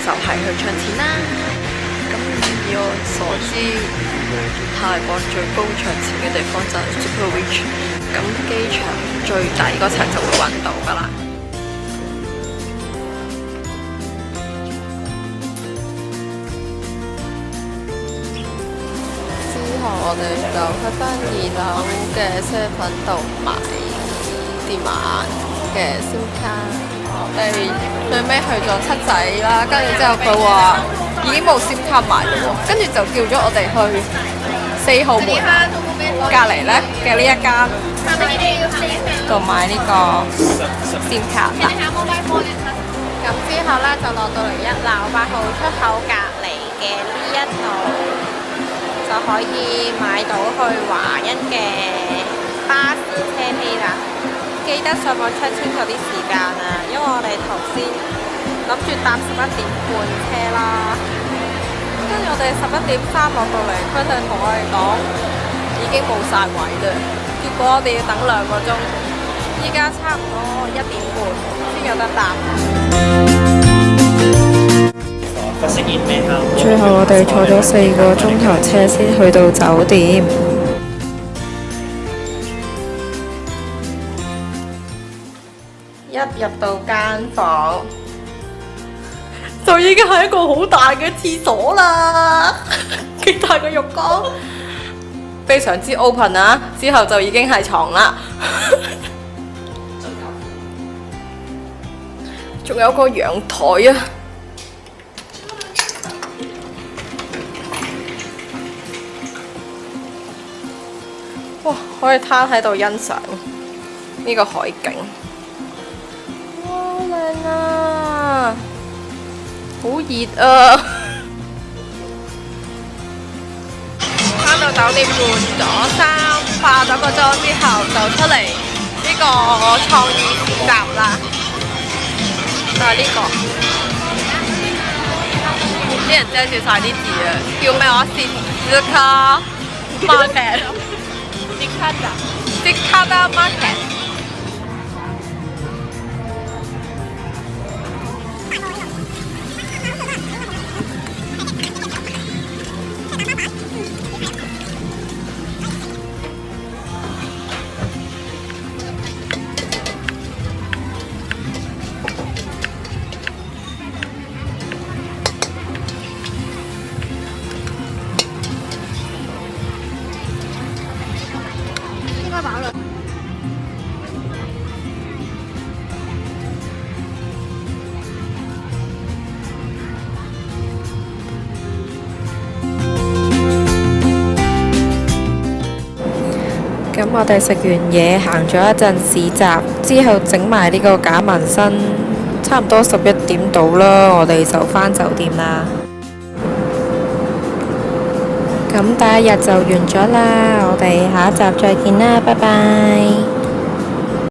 就係去唱錢啦。咁以我所知，泰國最高唱錢嘅地方就係 Super Beach， 咁機場最底嗰層就會揾到㗎啦。之後我哋就去返2樓嘅7-11度買電話嘅 SIM 卡。我哋最尾去咗七仔啦，跟住之後佢話已經冇 SIM 卡賣嘞喎，跟住就叫咗我哋去4號門隔離咧嘅呢一間度買呢個 SIM 卡啦。咁之後咧就落到嚟1樓8號出口隔離嘅呢一度，就可以買到去華欣嘅巴士車飛啦。記得上網 check 清楚啲時間啊，因為我哋頭先諗住搭11點半車啦，跟住我哋11點3落到嚟，佢就同我哋講已經冇晒位啦，結果我哋要等2個鐘，依家差唔多1點半先有得搭。最後我哋坐咗4個鐘頭車先去到酒店。一入到間房就已經係一個好大嘅廁所啦，幾大個浴缸，非常之 open 啊！之後就已經係床啦，仲有個陽台啊！哇，可以攤喺度欣賞呢個海景。好靚啊！好熱啊！返到酒店換咗衫，化咗個妝之後就出嚟呢個創意市集啦。就係呢個，啲人遮住晒啲字啊！叫咩話？斯卡 market， 斯卡達 market。咁我哋食完嘢，行咗一陣市集，之後整埋呢個假紋身，差唔多11點到啦，我哋就返酒店啦。咁第一日就完咗啦，我哋下一集再見啦，拜拜。